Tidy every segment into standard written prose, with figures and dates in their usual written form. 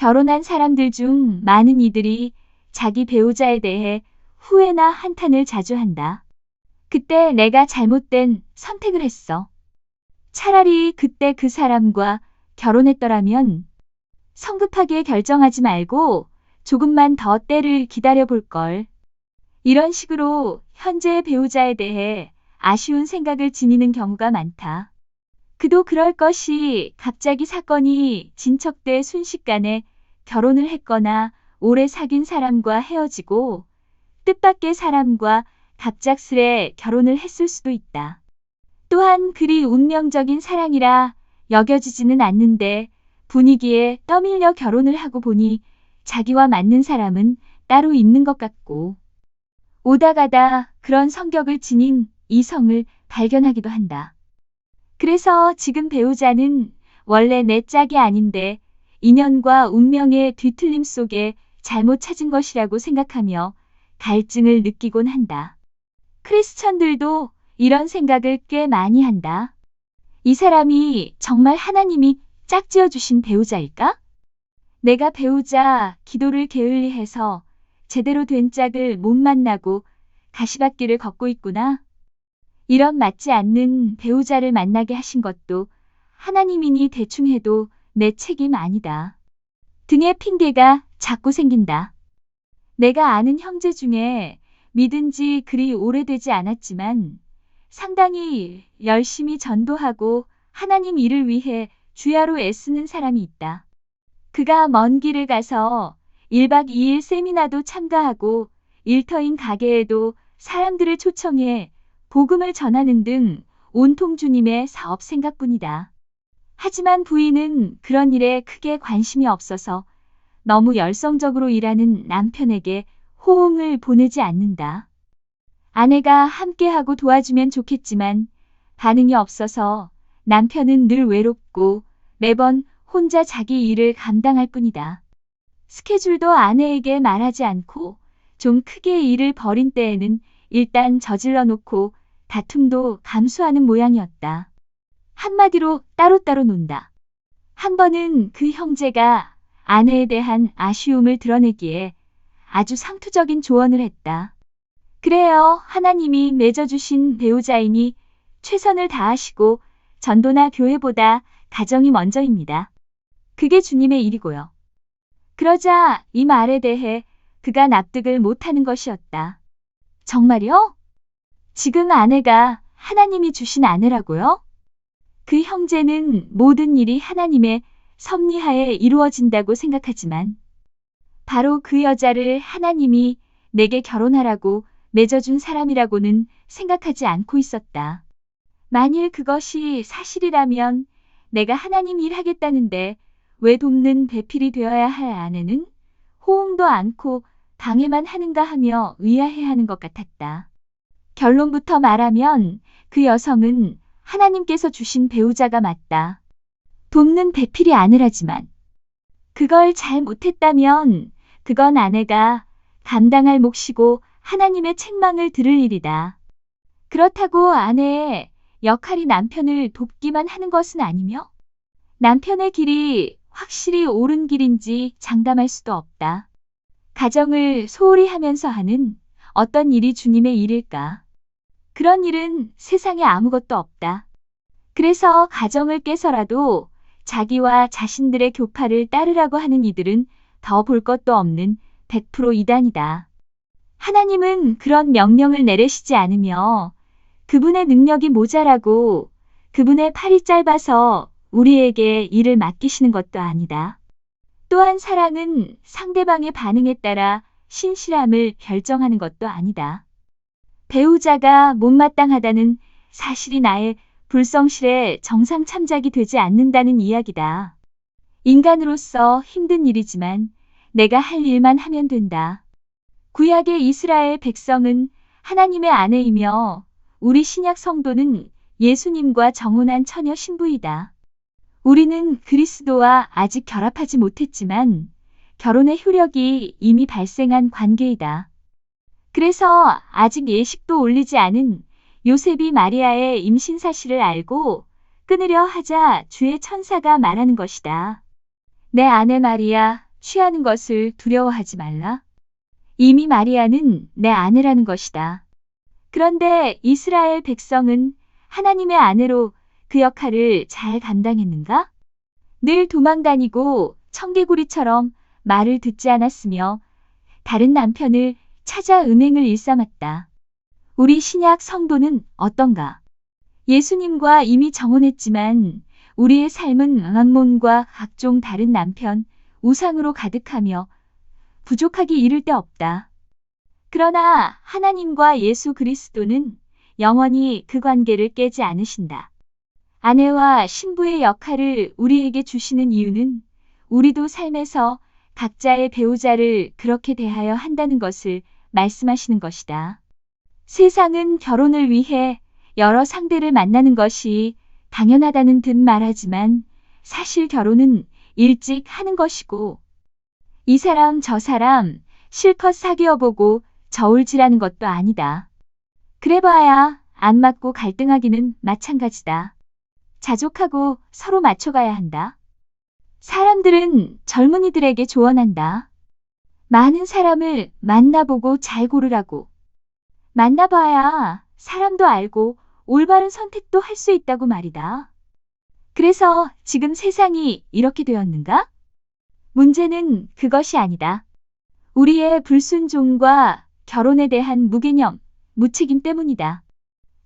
결혼한 사람들 중 많은 이들이 자기 배우자에 대해 후회나 한탄을 자주 한다. 그때 내가 잘못된 선택을 했어. 차라리 그때 그 사람과 결혼했더라면 성급하게 결정하지 말고 조금만 더 때를 기다려 볼 걸. 이런 식으로 현재의 배우자에 대해 아쉬운 생각을 지니는 경우가 많다. 그도 그럴 것이 갑자기 사건이 진척돼 순식간에 결혼을 했거나 오래 사귄 사람과 헤어지고 뜻밖의 사람과 갑작스레 결혼을 했을 수도 있다. 또한 그리 운명적인 사랑이라 여겨지지는 않는데 분위기에 떠밀려 결혼을 하고 보니 자기와 맞는 사람은 따로 있는 것 같고 오다 가다 그런 성격을 지닌 이성을 발견하기도 한다. 그래서 지금 배우자는 원래 내 짝이 아닌데 인연과 운명의 뒤틀림 속에 잘못 찾은 것이라고 생각하며 갈증을 느끼곤 한다. 크리스천들도 이런 생각을 꽤 많이 한다. 이 사람이 정말 하나님이 짝지어 주신 배우자일까? 내가 배우자 기도를 게을리해서 제대로 된 짝을 못 만나고 가시밭길을 걷고 있구나. 이런 맞지 않는 배우자를 만나게 하신 것도 하나님이니 대충 해도 내 책임 아니다. 등의 핑계가 자꾸 생긴다. 내가 아는 형제 중에 믿은 지 그리 오래되지 않았지만 상당히 열심히 전도하고 하나님 일을 위해 주야로 애쓰는 사람이 있다. 그가 먼 길을 가서 1박 2일 세미나도 참가하고 일터인 가게에도 사람들을 초청해 복음을 전하는 등 온통 주님의 사업 생각뿐이다. 하지만 부인은 그런 일에 크게 관심이 없어서 너무 열성적으로 일하는 남편에게 호응을 보내지 않는다. 아내가 함께하고 도와주면 좋겠지만 반응이 없어서 남편은 늘 외롭고 매번 혼자 자기 일을 감당할 뿐이다. 스케줄도 아내에게 말하지 않고 좀 크게 일을 벌인 때에는 일단 저질러 놓고 다툼도 감수하는 모양이었다. 한마디로 따로따로 논다. 한 번은 그 형제가 아내에 대한 아쉬움을 드러내기에 아주 상투적인 조언을 했다. 그래요. 하나님이 맺어주신 배우자이니 최선을 다하시고 전도나 교회보다 가정이 먼저입니다. 그게 주님의 일이고요. 그러자 이 말에 대해 그가 납득을 못하는 것이었다. 정말요? 지금 아내가 하나님이 주신 아내라고요? 그 형제는 모든 일이 하나님의 섭리하에 이루어진다고 생각하지만 바로 그 여자를 하나님이 내게 결혼하라고 맺어준 사람이라고는 생각하지 않고 있었다. 만일 그것이 사실이라면 내가 하나님 일 하겠다는데 왜 돕는 배필이 되어야 할 아내는 호응도 않고 방해만 하는가 하며 의아해하는 것 같았다. 결론부터 말하면 그 여성은 하나님께서 주신 배우자가 맞다. 돕는 배필이 아니라지만 그걸 잘 못했다면 그건 아내가 감당할 몫이고 하나님의 책망을 들을 일이다. 그렇다고 아내의 역할이 남편을 돕기만 하는 것은 아니며 남편의 길이 확실히 옳은 길인지 장담할 수도 없다. 가정을 소홀히 하면서 하는 어떤 일이 주님의 일일까? 그런 일은 세상에 아무것도 없다. 그래서 가정을 깨서라도 자기와 자신들의 교파를 따르라고 하는 이들은 더 볼 것도 없는 100% 이단이다. 하나님은 그런 명령을 내리시지 않으며 그분의 능력이 모자라고 그분의 팔이 짧아서 우리에게 일을 맡기시는 것도 아니다. 또한 사랑은 상대방의 반응에 따라 신실함을 결정하는 것도 아니다. 배우자가 못마땅하다는 사실이 나의 불성실에 정상 참작이 되지 않는다는 이야기다. 인간으로서 힘든 일이지만 내가 할 일만 하면 된다. 구약의 이스라엘 백성은 하나님의 아내이며 우리 신약 성도는 예수님과 정혼한 처녀 신부이다. 우리는 그리스도와 아직 결합하지 못했지만 결혼의 효력이 이미 발생한 관계이다. 그래서 아직 예식도 올리지 않은 요셉이 마리아의 임신 사실을 알고 끊으려 하자 주의 천사가 말하는 것이다. 내 아내 마리아 취하는 것을 두려워하지 말라. 이미 마리아는 내 아내라는 것이다. 그런데 이스라엘 백성은 하나님의 아내로 그 역할을 잘 감당했는가? 늘 도망다니고 청개구리처럼 말을 듣지 않았으며 다른 남편을 찾아 음행을 일삼았다. 우리 신약 성도는 어떤가? 예수님과 이미 정혼했지만 우리의 삶은 망몬과 각종 다른 남편, 우상으로 가득하며 부족하기 이를 데 없다. 그러나 하나님과 예수 그리스도는 영원히 그 관계를 깨지 않으신다. 아내와 신부의 역할을 우리에게 주시는 이유는 우리도 삶에서 각자의 배우자를 그렇게 대하여 한다는 것을 말씀하시는 것이다. 세상은 결혼을 위해 여러 상대를 만나는 것이 당연하다는 듯 말하지만 사실 결혼은 일찍 하는 것이고 이 사람 저 사람 실컷 사귀어보고 저울질하는 것도 아니다. 그래봐야 안 맞고 갈등하기는 마찬가지다. 자족하고 서로 맞춰가야 한다. 사람들은 젊은이들에게 조언한다. 많은 사람을 만나보고 잘 고르라고. 만나봐야 사람도 알고 올바른 선택도 할 수 있다고 말이다. 그래서 지금 세상이 이렇게 되었는가? 문제는 그것이 아니다. 우리의 불순종과 결혼에 대한 무개념, 무책임 때문이다.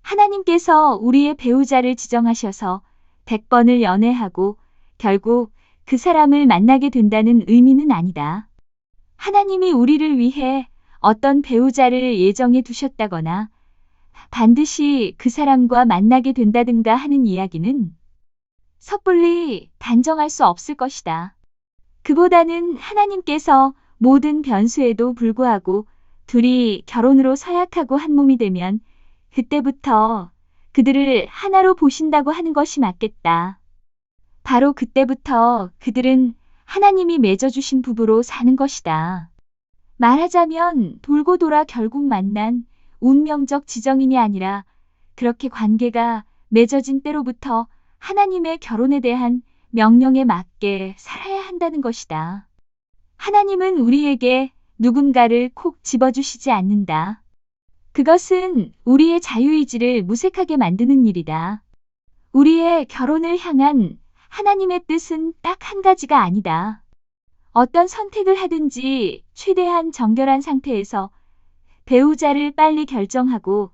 하나님께서 우리의 배우자를 지정하셔서 100번을 연애하고 결국 그 사람을 만나게 된다는 의미는 아니다. 하나님이 우리를 위해 어떤 배우자를 예정해 두셨다거나 반드시 그 사람과 만나게 된다든가 하는 이야기는 섣불리 단정할 수 없을 것이다. 그보다는 하나님께서 모든 변수에도 불구하고 둘이 결혼으로 서약하고 한 몸이 되면 그때부터 그들을 하나로 보신다고 하는 것이 맞겠다. 바로 그때부터 그들은 하나님이 맺어주신 부부로 사는 것이다. 말하자면 돌고 돌아 결국 만난 운명적 지정인이 아니라 그렇게 관계가 맺어진 때로부터 하나님의 결혼에 대한 명령에 맞게 살아야 한다는 것이다. 하나님은 우리에게 누군가를 콕 집어주시지 않는다. 그것은 우리의 자유의지를 무색하게 만드는 일이다. 우리의 결혼을 향한 하나님의 뜻은 딱 한 가지가 아니다. 어떤 선택을 하든지 최대한 정결한 상태에서 배우자를 빨리 결정하고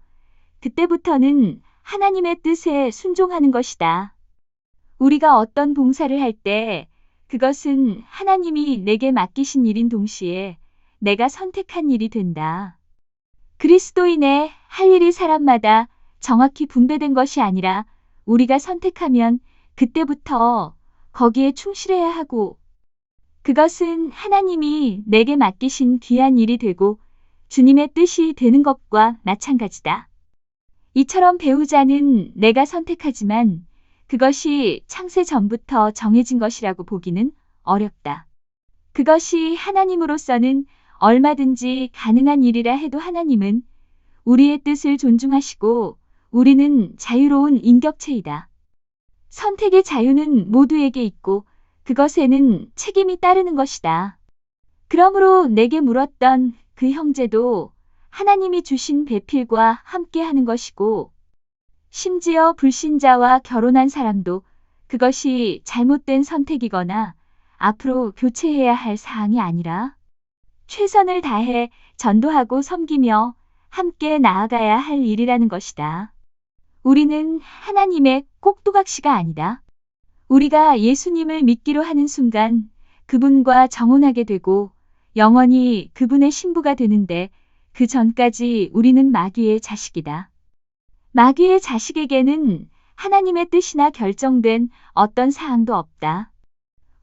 그때부터는 하나님의 뜻에 순종하는 것이다. 우리가 어떤 봉사를 할 때 그것은 하나님이 내게 맡기신 일인 동시에 내가 선택한 일이 된다. 그리스도인의 할 일이 사람마다 정확히 분배된 것이 아니라 우리가 선택하면 그때부터 거기에 충실해야 하고 그것은 하나님이 내게 맡기신 귀한 일이 되고 주님의 뜻이 되는 것과 마찬가지다. 이처럼 배우자는 내가 선택하지만 그것이 창세 전부터 정해진 것이라고 보기는 어렵다. 그것이 하나님으로서는 얼마든지 가능한 일이라 해도 하나님은 우리의 뜻을 존중하시고 우리는 자유로운 인격체이다. 선택의 자유는 모두에게 있고 그것에는 책임이 따르는 것이다. 그러므로 내게 물었던 그 형제도 하나님이 주신 배필과 함께 하는 것이고 심지어 불신자와 결혼한 사람도 그것이 잘못된 선택이거나 앞으로 교체해야 할 사항이 아니라 최선을 다해 전도하고 섬기며 함께 나아가야 할 일이라는 것이다. 우리는 하나님의 꼭두각시가 아니다. 우리가 예수님을 믿기로 하는 순간 그분과 정혼하게 되고 영원히 그분의 신부가 되는데 그 전까지 우리는 마귀의 자식이다. 마귀의 자식에게는 하나님의 뜻이나 결정된 어떤 사항도 없다.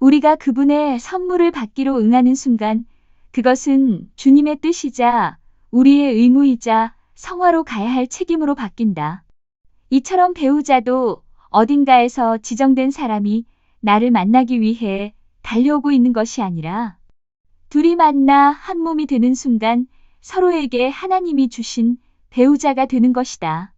우리가 그분의 선물을 받기로 응하는 순간 그것은 주님의 뜻이자 우리의 의무이자 성화로 가야 할 책임으로 바뀐다. 이처럼 배우자도 어딘가에서 지정된 사람이 나를 만나기 위해 달려오고 있는 것이 아니라 둘이 만나 한 몸이 되는 순간 서로에게 하나님이 주신 배우자가 되는 것이다.